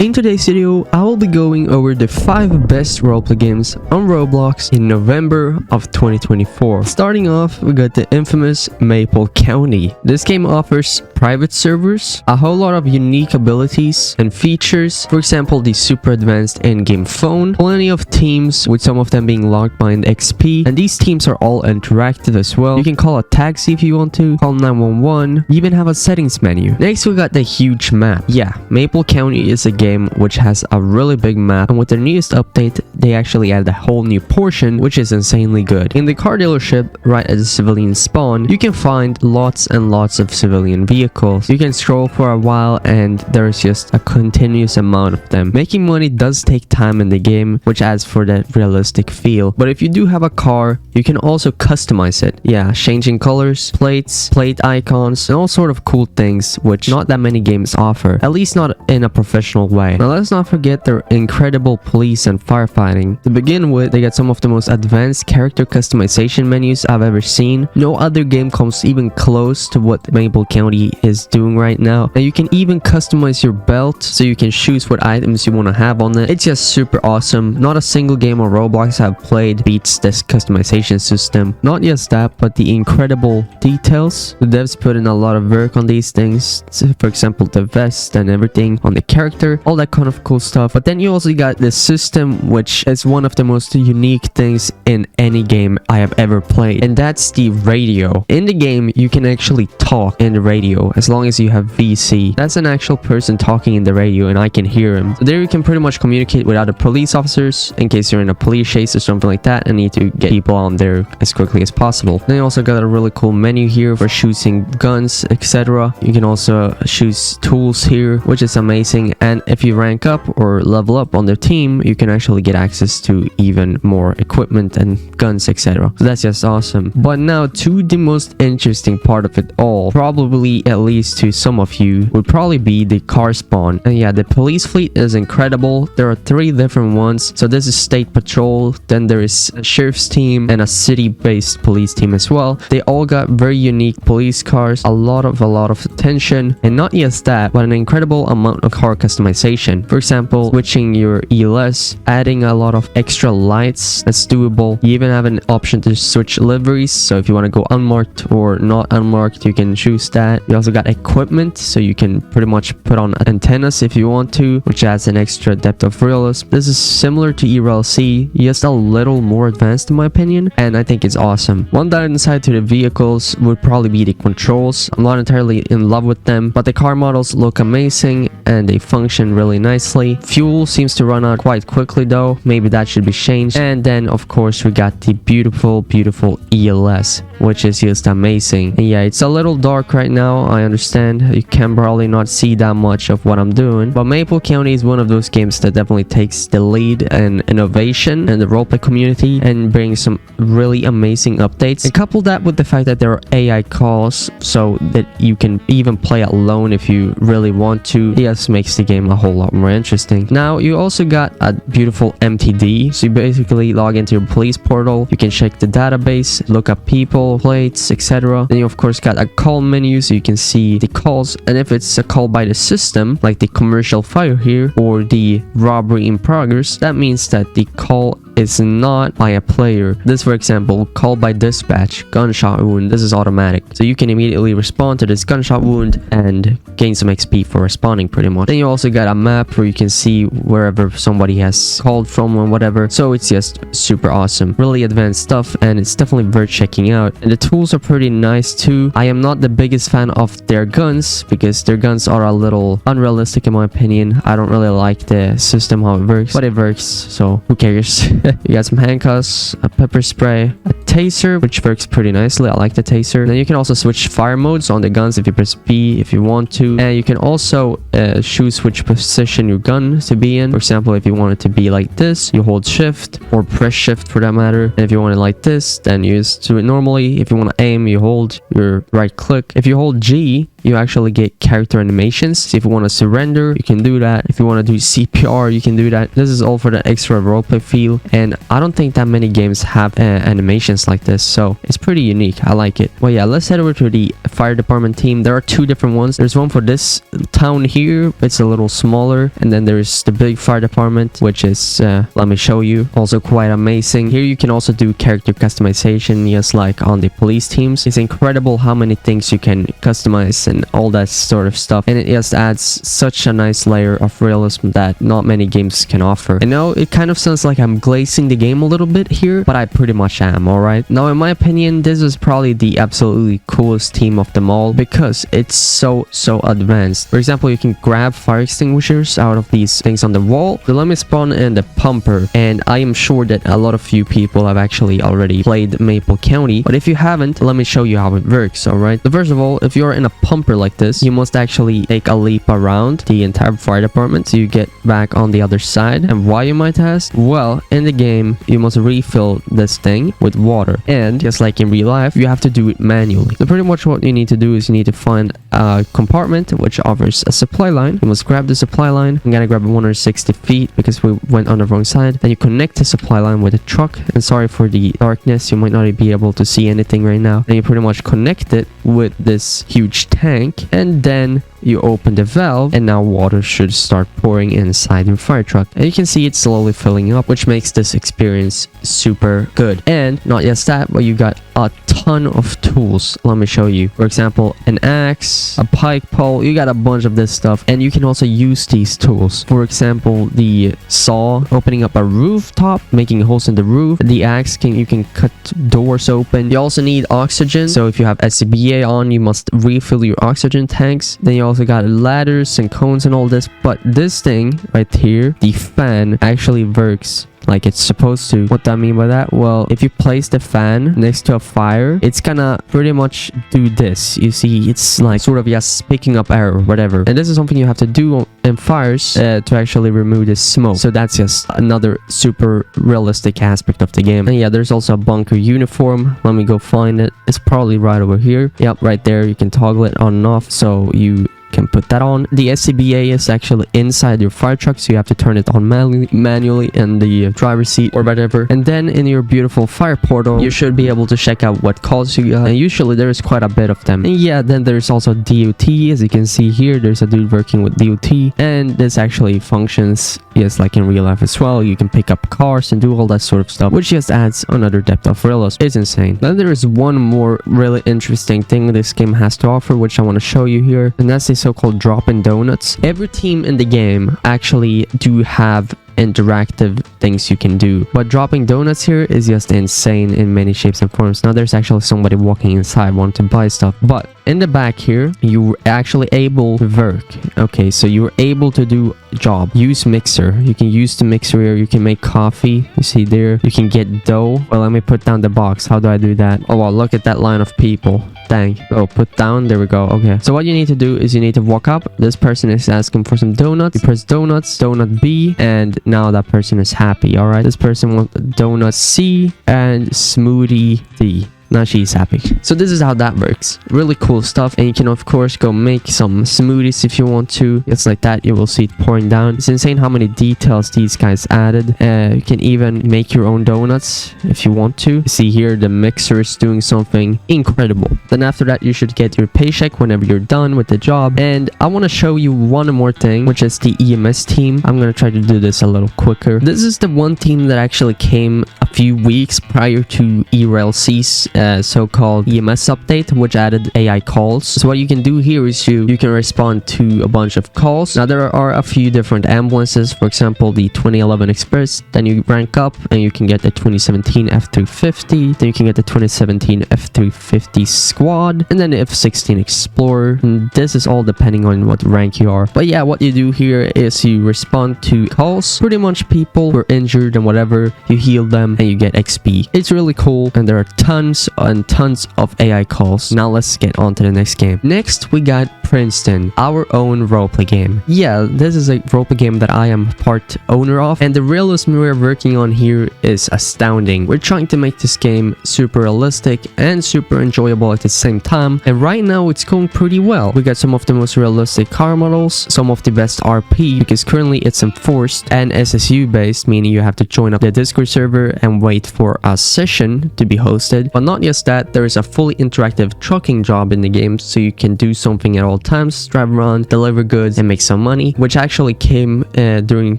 In today's video, I will be going over the 5 best roleplay games on Roblox in November of 2024. Starting off, we got the infamous Maple County. This game offers private servers, a whole lot of unique abilities and features, for example the super advanced in-game phone, plenty of teams with some of them being locked behind XP, and these teams are all interactive as well. You can call a taxi if you want to, call 911, you even have a settings menu. Next we got the huge map. Yeah, Maple County is a game which has a really big map, and with their newest update they actually added a whole new portion which is insanely good. In the car dealership right at the civilian spawn, you can find lots and lots of civilian vehicles. You can scroll for a while and there's just a continuous amount of them. Making money does take time in the game, which adds for that realistic feel, but if you do have a car you can also customize it. Yeah, changing colors, plates, plate icons, and all sort of cool things which not that many games offer, at least not in a professional way. Now let's not forget their incredible police and firefighting. To begin with, they got some of the most advanced character customization menus I've ever seen. No other game comes even close to what Maple County is doing right now. And you can even customize your belt so you can choose what items you want to have on it. It's just super awesome. Not a single game on Roblox I've played beats this customization system. Not just that, but the incredible details. The devs put in a lot of work on these things. So for example, the vest and everything on the character, all that kind of cool stuff. But then you also got this system which is one of the most unique things in any game I have ever played, and that's the radio. In the game you can actually talk in the radio as long as you have VC. That's an actual person talking in the radio and I can hear him. So there you can pretty much communicate with other police officers in case you're in a police chase or something like that and need to get people on there as quickly as possible. Then you also got a really cool menu here for choosing guns, etc. You can also choose tools here, which is amazing, and if you rank up or level up on their team you can actually get access to even more equipment and guns, etc. So that's just awesome. But now to the most interesting part of it all, probably at least to some of you, would probably be the car spawn. And yeah, the police fleet is incredible. There are 3 different ones. So this is state patrol, then there is a sheriff's team and a city-based police team as well. They all got very unique police cars, a lot of attention, and not just that, but an incredible amount of car customization. For example, switching your ELS, adding a lot of extra lights, that's doable. You even have an option to switch liveries, so if you want to go unmarked or not unmarked you can choose that. You also got equipment, so you can pretty much put on antennas if you want to, which adds an extra depth of realism. This is similar to ERLC, just a little more advanced in my opinion, and I think it's awesome. One downside to the vehicles would probably be the controls. I'm not entirely in love with them, but the car models look amazing and they function really nicely. Fuel seems to run out quite quickly though, maybe that should be changed. And then of course we got the beautiful ELS, which is just amazing. And yeah, it's a little dark right now, I understand. You can probably not see that much of what I'm doing, but Maple County is one of those games that definitely takes the lead in innovation in the roleplay community and brings some really amazing updates. And couple that with the fact that there are AI calls so that you can even play alone if you really want to. Yes, makes the game a whole lot more interesting. Now you also got a beautiful MTD, so you basically log into your police portal, you can check the database, look up people, plates, etc. Then you of course got a call menu so you can see the calls, and if it's a call by the system like the commercial fire here or the robbery in progress, that means that the call is not by a player. This, for example, call by dispatch, gunshot wound, this is automatic, so you can immediately respond to this gunshot wound and gain some XP for responding pretty much. Then you also got a map where you can see wherever somebody has called from or whatever, so it's just super awesome. Really advanced stuff and it's definitely worth checking out. And the tools are pretty nice too. I am not the biggest fan of their guns because their guns are a little unrealistic in my opinion. I don't really like the system how it works, but it works, so who cares. You got some handcuffs, a pepper spray, a taser, which works pretty nicely. I like the taser. Then you can also switch fire modes on the guns if you press B if you want to, and you can also choose which position your gun to be in. For example, if you want it to be like this, you hold shift, or press shift for that matter. And if you want it like this, then you just do it normally. If you want to aim, you hold your right click. If you hold G, you actually get character animations. So if you want to surrender, you can do that. If you want to do CPR, you can do that. This is all for the extra roleplay feel, and I don't think that many games have animations animations like this, so it's pretty unique. I like it. Well, yeah, let's head over to the fire department team. There are two different ones. There's one for this town here. It's a little smaller, and then there's the big fire department, which is let me show you, also quite amazing. Here you can also do character customization, just like on the police teams. It's incredible how many things you can customize and all that sort of stuff, and it just adds such a nice layer of realism that not many games can offer. I know it kind of sounds like I'm glazing the game a little bit here, but I pretty much am. All right, now in my opinion, this is probably the absolutely coolest team of them all because it's so advanced. For example, you can grab fire extinguishers out of these things on the wall. So let me spawn in the pumper, and I am sure that a lot of you people have actually already played Maple County, but if you haven't, let me show you how it works. All right, so first of all, if you're in a pumper like this, you must actually take a leap around the entire fire department so you get back on the other side. And why, you might ask? Well, in the game you must refill this thing with water, and just like in real life, you have to do it manually. So pretty much what you need to do is you need to find a compartment which offers a supply line. You must grab the supply line. I'm gonna grab 160 feet because we went on the wrong side. Then you connect the supply line with a truck, and sorry for the darkness, you might not be able to see anything right now. And you pretty much connect it with this huge tank, and then you open the valve, and now water should start pouring inside your fire truck, and you can see it slowly filling up, which makes this experience super good. And not just that, but you got a ton of tools. Let me show you. For example, an axe, a pike pole. You got a bunch of this stuff, and you can also use these tools. For example, the saw, opening up a rooftop, making holes in the roof. The axe, you can cut doors open. You also need oxygen, so if you have SCBA on, you must refill your oxygen tanks. Then you also got ladders and cones and all this, but this thing right here, the fan, actually works like it's supposed to. What do I mean by that? Well, if you place the fan next to a fire, it's gonna pretty much do this. You see, it's like sort of just picking up air or whatever, and this is something you have to do in fires to actually remove the smoke. So that's just another super realistic aspect of the game. And yeah, there's also a bunker uniform. Let me go find it. It's probably right over here. Yep, right there. You can toggle it on and off, so you can put that on. The SCBA is actually inside your fire truck, so you have to turn it on manually in the driver's seat or whatever. And then in your beautiful fire portal, you should be able to check out what calls you got, and usually there's quite a bit of them. And yeah, then there's also DOT. As you can see here, there's a dude working with DOT, and this actually functions just like in real life as well. You can pick up cars and do all that sort of stuff, which just adds another depth of realism. It's insane. Then there is one more really interesting thing this game has to offer, which I want to show you here, and that's the so-called drop-in donuts. Every team in the game actually do have interactive things you can do, but dropping donuts here is just insane in many shapes and forms. Now there's actually somebody walking inside wanting to buy stuff, but in the back here you were actually able to work. Okay, so you were able to do a job. Use mixer. You can use the mixer here. You can make coffee. You see there. You can get dough. Well, let me put down the box. How do I do that? Oh wow, look at that line of people. Dang. Oh, put down. There we go. Okay, so what you need to do is you need to walk up. This person is asking for some donuts. You press donuts, donut B, and now that person is happy. All right, this person wants donut C and smoothie D. Now she's happy. So this is how that works. Really cool stuff. And you can of course go make some smoothies if you want to. It's like that. You will see it pouring down. It's insane how many details these guys added. You can even make your own donuts if you want to. See here, the mixer is doing something incredible. Then after that, you should get your paycheck whenever you're done with the job. And I want to show you one more thing, which is the EMS team. I'm going to try to do this a little quicker. This is the one team that actually came a few weeks prior to ERLC's so-called EMS update, which added AI calls. So what you can do here is you can respond to a bunch of calls. Now there are a few different ambulances. For example, the 2011 Express. Then you rank up and you can get the 2017 F350. Then you can get the 2017 F350 Squad, and then the F16 Explorer. And this is all depending on what rank you are. But yeah, what you do here is you respond to calls. Pretty much people were injured and whatever, you heal them and you get XP. It's really cool, and there are tons and tons of AI calls. Now let's get on to the next game. Next, we got Princeton, our own roleplay game. Yeah, this is a roleplay game that I am part owner of, and the realism we're working on here is astounding. We're trying to make this game super realistic and super enjoyable at the same time, and right now it's going pretty well. We got some of the most realistic car models, some of the best RP, because currently it's enforced and SSU based, meaning you have to join up the Discord server and wait for a session to be hosted. But not just that, there is a fully interactive trucking job in the game, so you can do something at all times, drive around, deliver goods, and make some money, which actually came during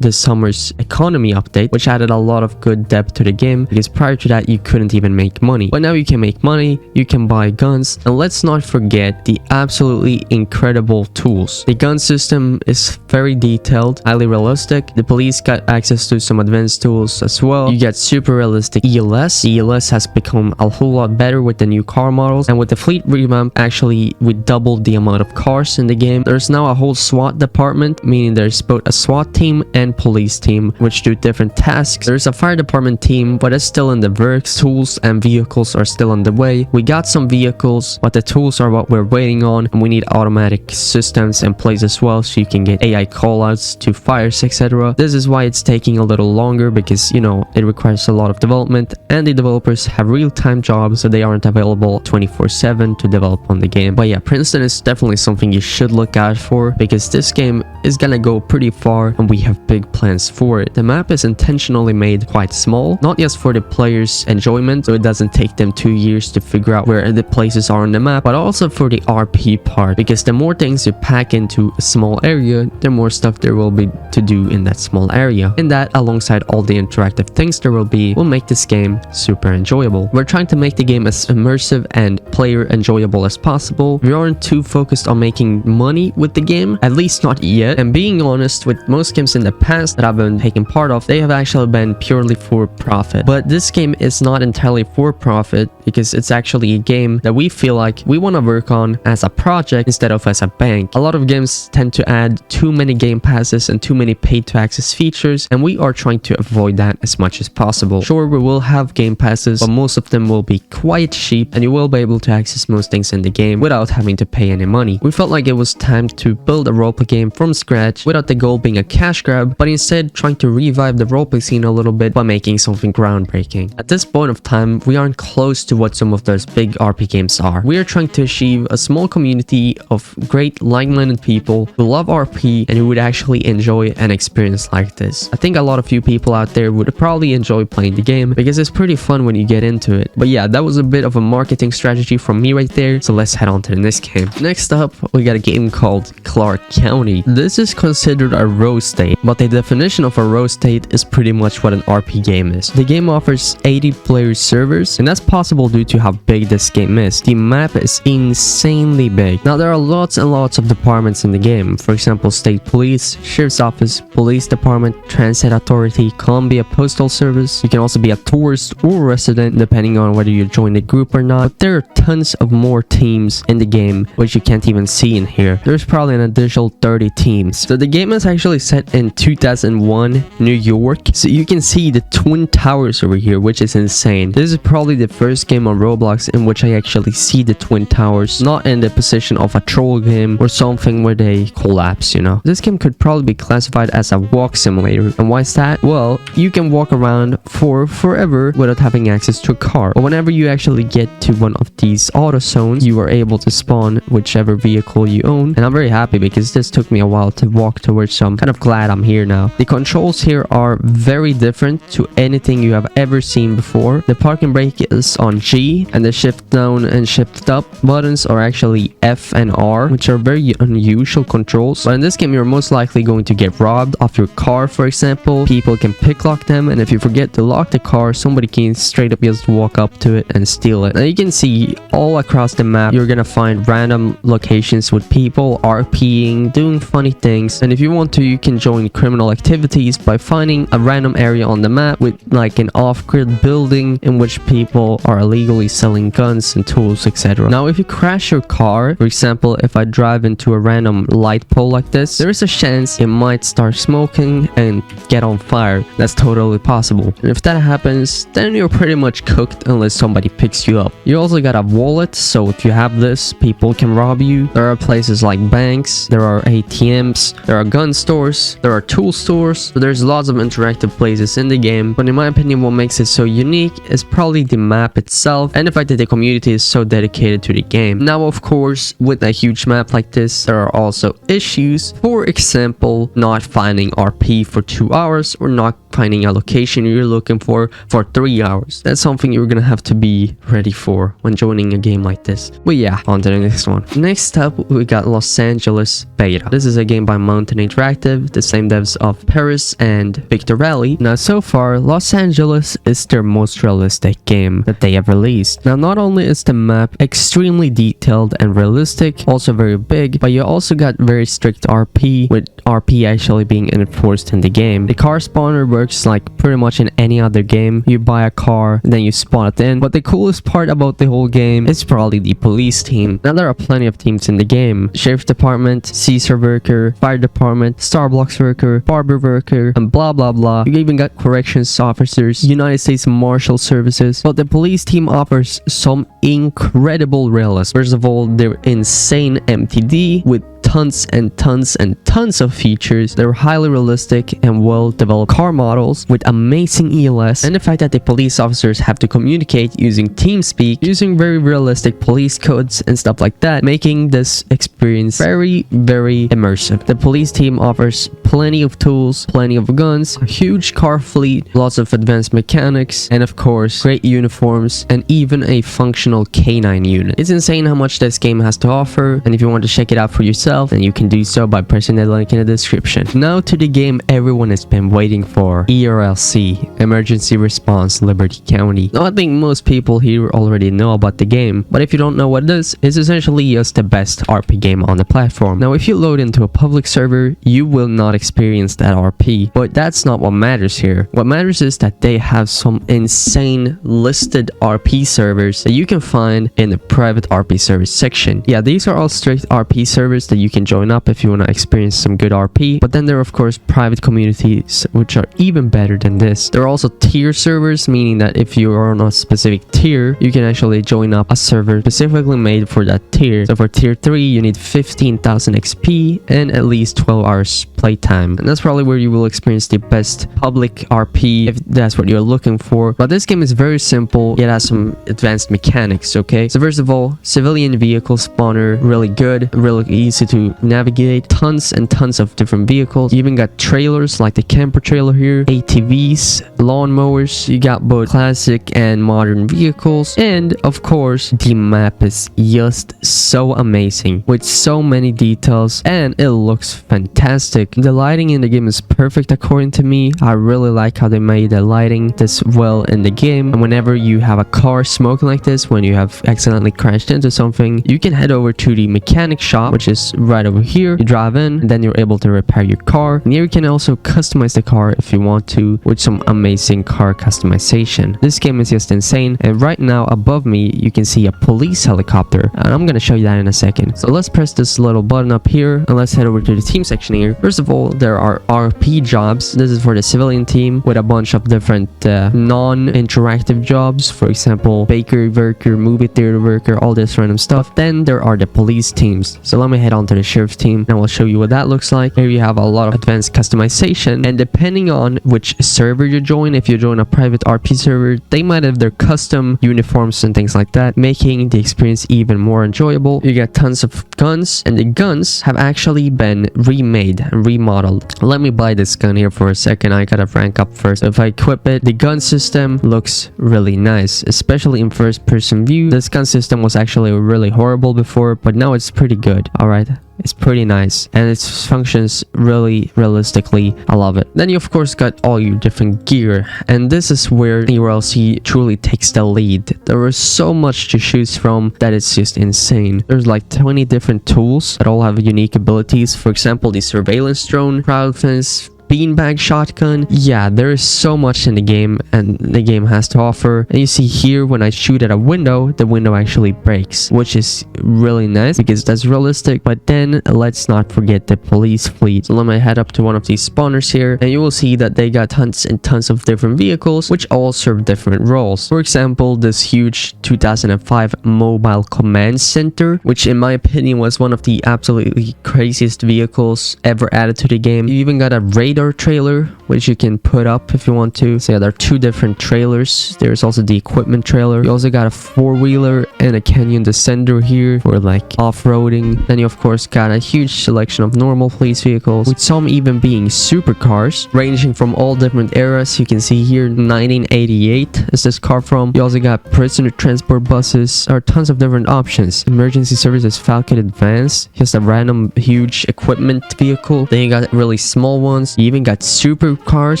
this summer's economy update, which added a lot of good depth to the game, because prior to that you couldn't even make money. But now you can make money, you can buy guns, and let's not forget the absolutely incredible tools. The gun system is very detailed, highly realistic. The police got access to some advanced tools as well. You get super realistic ELS. The ELS has become a whole lot better with the new car models, and with the fleet revamp, actually we doubled the amount of cars in the game. There's now a whole SWAT department, meaning there's both a SWAT team and police team which do different tasks. There's a fire department team, but it's still in the works. Tools and vehicles are still on the way. We got some vehicles, but the tools are what we're waiting on, and we need automatic systems in place as well, so you can get AI callouts to fires, etc. This is why it's taking a little longer, because you know it requires a lot of development, and the developers have real-time jobs, so they aren't available 24/7 to develop on the game. But yeah, Princeton is definitely something you should look out for, because this game is gonna go pretty far and we have big plans for it. The map is intentionally made quite small, not just for the players' enjoyment, so it doesn't take them 2 years to figure out where the places are on the map, but also for the RP part, because the more things you pack into a small area, the more stuff there will be to do in that small area. And that, alongside all the interactive things there will be, will make this game super enjoyable. We're trying to make the game as immersive and player enjoyable as possible. We aren't too focused on making money with the game, at least not yet. And being honest, with most games in the past that I've been taking part of, they have actually been purely for profit. But this game is not entirely for profit, because it's actually a game that we feel like we want to work on as a project instead of as a bank. A lot of games tend to add too many game passes and too many paid to access features, and we are trying to avoid that as much as possible. Sure, we will have game passes, but most of them will be quite cheap, and you will be able to access most things in the game without having to pay any money. We felt like it was time to build a roleplay game from scratch without the goal being a cash grab, but instead trying to revive the roleplay scene a little bit by making something groundbreaking. At this point of time, we aren't close to what some of those big RP games are. We are trying to achieve a small community of great like-minded people who love RP and who would actually enjoy an experience like this. I think a lot of you people out there would probably enjoy playing the game, because it's pretty fun when you get into it. But yeah, that was a bit of a marketing strategy from me right there, so let's head on to the next game. Next up, we got a game called Clark County. This is considered a row state, but the definition of a row state is pretty much what an RP game is. The game offers 80 player servers, and that's possible due to how big this game is. The map is insanely big. Now, there are lots and lots of departments in the game. For example, State Police, Sheriff's Office, Police Department, Transit Authority, Columbia Postal Service. You can also be a tourist or resident depending on whether you join the group or not. But there are tons of more teams in the game which you can't even see in here. There's probably an additional 30 teams. So the game is actually set in 2001 New York. So you can see the Twin Towers over here, which is insane. This is probably the first game on Roblox in which I actually see the Twin Towers, not in the position of a troll game or something where they collapse, you know. This game could probably be classified as a walk simulator. And why is that? Well, you can walk around for forever without having access to a car. But whenever you actually get to one of these auto zones, you are able to spawn whichever vehicle you own. And I'm very happy because this took me a while to walk towards, so I'm kind of glad I'm here now. The controls here are very different to anything you have ever seen before. The parking brake is on G, and the shift down and shift up buttons are actually F and R, which are very unusual controls. But in this game, you're most likely going to get robbed of your car, for example. People can picklock them, and if you forget to lock the car, somebody can straight up just walk up to it and steal it. Now you can see all across the map, you're gonna find random locations with people RPing, doing funny things, and if you want to, you can join criminal activities by finding a random area on the map with like an off-grid building in which people are illegally selling guns and tools, etc. Now, if you crash your car, for example, if I drive into a random light pole like this, there is a chance it might start smoking and get on fire. That's totally possible. And if that happens, then you're pretty much cooked unless someone somebody picks you up. You also got a wallet, so if you have this, people can rob you. There are places like banks, there are ATMs, there are gun stores, there are tool stores. So there's lots of interactive places in the game, but in my opinion, what makes it so unique is probably the map itself and the fact that the community is so dedicated to the game. Now, of course, with a huge map like this, there are also issues. For example, not finding RP for 2 hours or not finding a location you're looking for 3 hours. That's something you're gonna have to be ready for when joining a game like this. But yeah, on to the next one. Next up, we got Los Angeles Beta. This is a game by Mountain Interactive, the same devs of Paris and Victor Valley. Now, so far, Los Angeles is their most realistic game that they have released. Now, not only is the map extremely detailed and realistic, also very big, but you also got very strict RP, with RP actually being enforced in the game. The car spawner works like pretty much in any other game. You buy a car, then you spawn it in. But the coolest part about the whole game is probably the police team. Now, there are plenty of teams in the game. Sheriff Department, Caesar Worker, Fire Department, Starbucks Worker, Barber Worker, and blah blah blah. You even got corrections officers, United States Marshal Services. But the police team offers some incredible realism. First of all, they're insane MTD with tons and tons and tons of features. They're highly realistic and well-developed car models with amazing ELS, and the fact that the police officers have to communicate using TeamSpeak, using very realistic police codes and stuff like that, making this experience very, very immersive. The police team offers plenty of tools, plenty of guns, a huge car fleet, lots of advanced mechanics, and of course, great uniforms, and even a functional K9 unit. It's insane how much this game has to offer, and if you want to check it out for yourself, then you can do so by pressing the link in the description. Now to the game everyone has been waiting for, ERLC, Emergency Response Liberty County. Now, I think most people here already know about the game, but if you don't know what it is, it's essentially just the best RP game on the platform. Now, if you load into a public server, you will not experience that RP, but that's not what matters here. What matters is that they have some insane listed RP servers that you can find in the private RP service section. Yeah, these are all strict RP servers that you can join up if you want to experience some good RP, but then there are of course private communities which are even better than this. There are also tier servers, meaning that if you are on a specific tier, you can actually join up a server specifically made for that tier. So for tier 3, you need 15,000 XP and at least 12 hours playtime, and that's probably where you will experience the best public RP if that's what you're looking for. But this game is very simple, yet has some advanced mechanics. Okay, so first of all, civilian vehicle spawner, really good, really easy to navigate, tons and tons of different vehicles. You even got trailers like the camper trailer here, ATVs, lawnmowers. You got both classic and modern vehicles, and of course the map is just so amazing with so many details, and it looks fantastic. The lighting in the game is perfect according to me. I really like how they made the lighting this well in the game, and whenever you have a car smoking like this, when you have accidentally crashed into something, you can head over to the mechanic shop, which is right over here. You drive in, and then you're able to repair your car, and here you can also customize the car if you want to, with some amazing car customization. This game is just insane, and right now above me you can see a police helicopter, and I'm gonna show you that in a second. So let's press this little button up here, and let's head over to the team section here. First of all, there are RP jobs. This is for the civilian team with a bunch of different non-interactive jobs, for example bakery worker, movie theater worker, all this random stuff. Then there are the police teams. So let me head on to the sheriff team and we'll show you what that looks like. Here you have a lot of advanced customization, and depending on which server you join, if you join a private RP server, they might have their custom uniforms and things like that, making the experience even more enjoyable. You get tons of guns, and the guns have actually been remade and remodeled. Let me buy this gun here for a second. I gotta rank up first. If I equip it, the gun system looks really nice, especially in first person view. This gun system was actually really horrible before, but now it's pretty good. All right, it's pretty nice, and it functions really realistically. I love it. Then you of course got all your different gear, and this is where ERLC truly takes the lead. There is so much to choose from that it's just insane. There's like 20 different tools that all have unique abilities. For example, the surveillance drone, crowd fence, beanbag shotgun. Yeah, there is so much in the game and the game has to offer. And you see here, when I shoot at a window, the window actually breaks, which is really nice because that's realistic. But then let's not forget the police fleet. So let me head up to one of these spawners here, and you will see that they got tons and tons of different vehicles which all serve different roles. For example, this huge 2005 mobile command center, which in my opinion was one of the absolutely craziest vehicles ever added to the game. You even got a radar trailer which you can put up if you want to. So yeah, there are two different trailers. There's also the equipment trailer. You also got a four-wheeler and a canyon descender here for like off-roading. Then you of course got a huge selection of normal police vehicles, with some even being supercars ranging from all different eras. You can see here 1988 is this car from. You also got prisoner transport buses. There are tons of different options. Emergency services Falcon Advance, just a random huge equipment vehicle. Then you got really small ones. You even got supercars,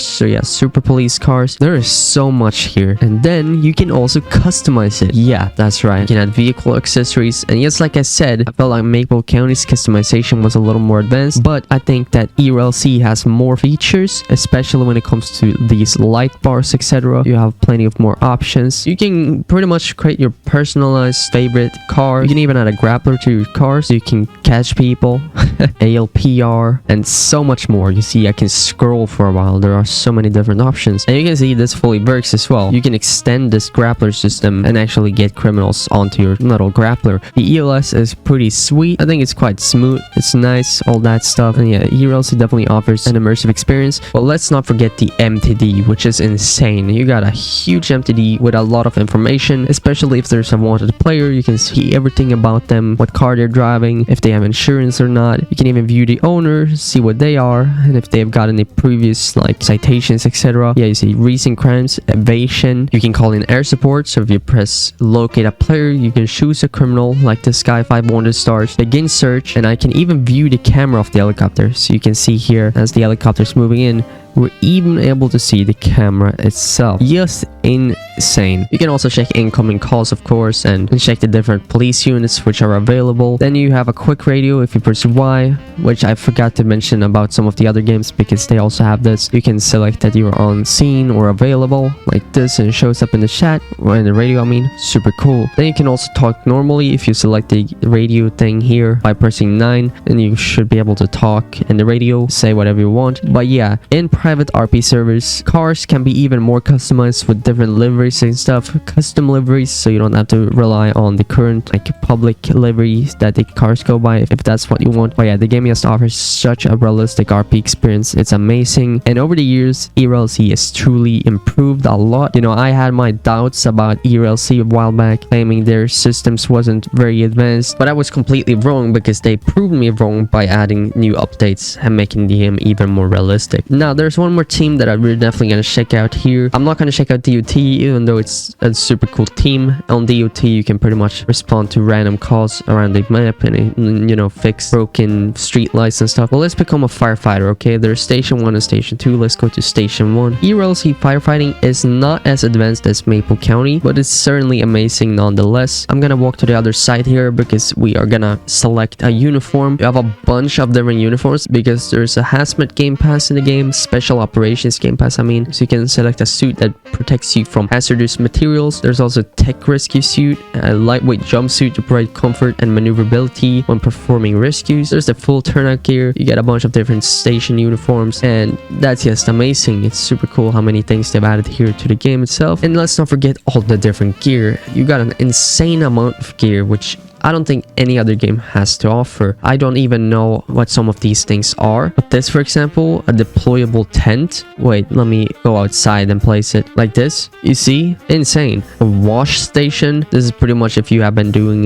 so yeah, super police cars. There is so much here. And then you can also customize it. Yeah, that's right, you can add vehicle accessories. And yes, like I said, I felt like Maple County's customization was a little more advanced, but I think that ERLC has more features, especially when it comes to these light bars, etc. You have plenty of more options. You can pretty much create your personalized favorite car. You can even add a grappler to your car so you can catch people, ALPR, and so much more. You see, I can scroll for a while. There are so many different options, and you can see this fully works as well. You can extend this grappler system and actually get criminals onto your little grappler. The ELS is pretty sweet. I think it's quite smooth, it's nice, all that stuff. And yeah, ERLC definitely offers an immersive experience. But let's not forget the MTD, which is insane. You got a huge MTD with a lot of information, especially if there's a wanted player. You can see everything about them, what car they're driving, if they have insurance or not. You can even view the owner, see what they are, and if they've got any previous like citations, etc. Yeah, you see recent crimes, evasion. You can call in air support, so if you press locate a player, you can choose a criminal like this guy, 5 wanted stars, begin search, and I can even view the camera of the helicopter. So you can see here as the helicopter's moving in, we're even able to see the camera itself. Just insane. You can also check incoming calls, of course, and check the different police units which are available. Then you have a quick radio if you press Y, which I forgot to mention about some of the other games because they also have this. You can select that you're on scene or available like this, and it shows up in the chat or in the radio. I mean, super cool. Then you can also talk normally if you select the radio thing here by pressing 9, and you should be able to talk in the radio, say whatever you want. But yeah, in private RP servers, cars can be even more customized with different liveries and stuff, custom liveries, so you don't have to rely on the current like public liveries that the cars go by if that's what you want. But yeah, the game just offers such a realistic RP experience. It's amazing, and over the years ERLC has truly improved a lot. You know, I had my doubts about ERLC a while back, claiming their systems wasn't very advanced, but I was completely wrong because they proved me wrong by adding new updates and making the game even more realistic. Now there's one more team that I'm definitely gonna check out here. I'm not gonna check out DOT, even though it's a super cool team. On DOT you can pretty much respond to random calls around the map and, you know, fix broken street lights and stuff. Well, let's become a firefighter, okay? There's station 1 and station 2. Let's go to station 1. ERLC firefighting is not as advanced as Maple County, but it's certainly amazing nonetheless. I'm gonna walk to the other side here because we are gonna select a uniform. You have a bunch of different uniforms because there's a hazmat game pass in the game, special operations game pass, I mean, so you can select a suit that protects you from hazardous materials. There's also tech rescue suit, a lightweight jumpsuit to provide comfort and maneuverability when performing rescues. There's the full turnout gear. You get a bunch of different station uniforms, and that's just amazing. It's super cool how many things they've added here to the game itself. And let's not forget all the different gear. You got an insane amount of gear, which I don't think any other game has to offer. I don't even know what some of these things are. But this, for example, a deployable tent. Wait, let me go outside and place it like this. You see? Insane. A wash station. This is pretty much if you have been doing,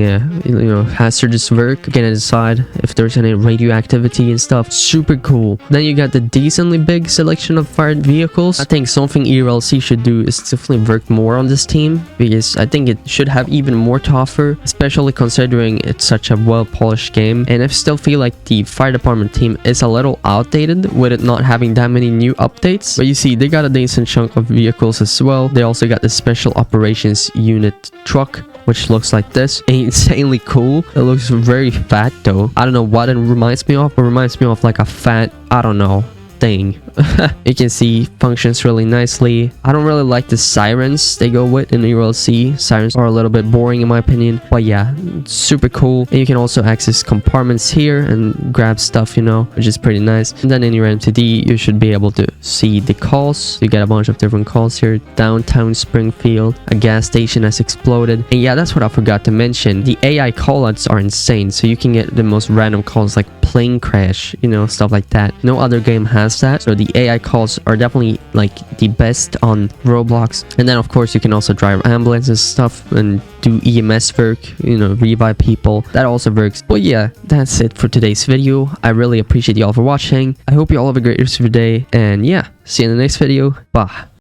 hazardous work. You can decide if there's any radioactivity and stuff. Super cool. Then you got the decently big selection of fired vehicles. I think something ERLC should do is definitely work more on this team, because I think it should have even more to offer, especially considering it's such a well-polished game. And I still feel like the fire department team is a little outdated with it not having that many new updates. But you see, they got a decent chunk of vehicles as well. They also got the special operations unit truck, which looks like this. Insanely cool. It looks very fat though. I don't know what it reminds me of. It reminds me of like a fat, I don't know, thing. You can see functions really nicely. I don't really like the sirens they go with in ERLC. Sirens are a little bit boring in my opinion, but yeah, super cool. And you can also access compartments here and grab stuff, you know, which is pretty nice. And then in your MTD, you should be able to see the calls. You get a bunch of different calls here. Downtown Springfield, a gas station has exploded. And yeah, that's what I forgot to mention. The AI callouts are insane. So you can get the most random calls like plane crash, you know, stuff like that. No other game has that. So the AI calls are definitely like the best on Roblox. And then of course you can also drive ambulances and stuff and do EMS work, you know, revive people. That also works. But yeah, that's it for today's video. I really appreciate y'all for watching. I hope you all have a great rest of your day. And yeah, see you in the next video. Bye.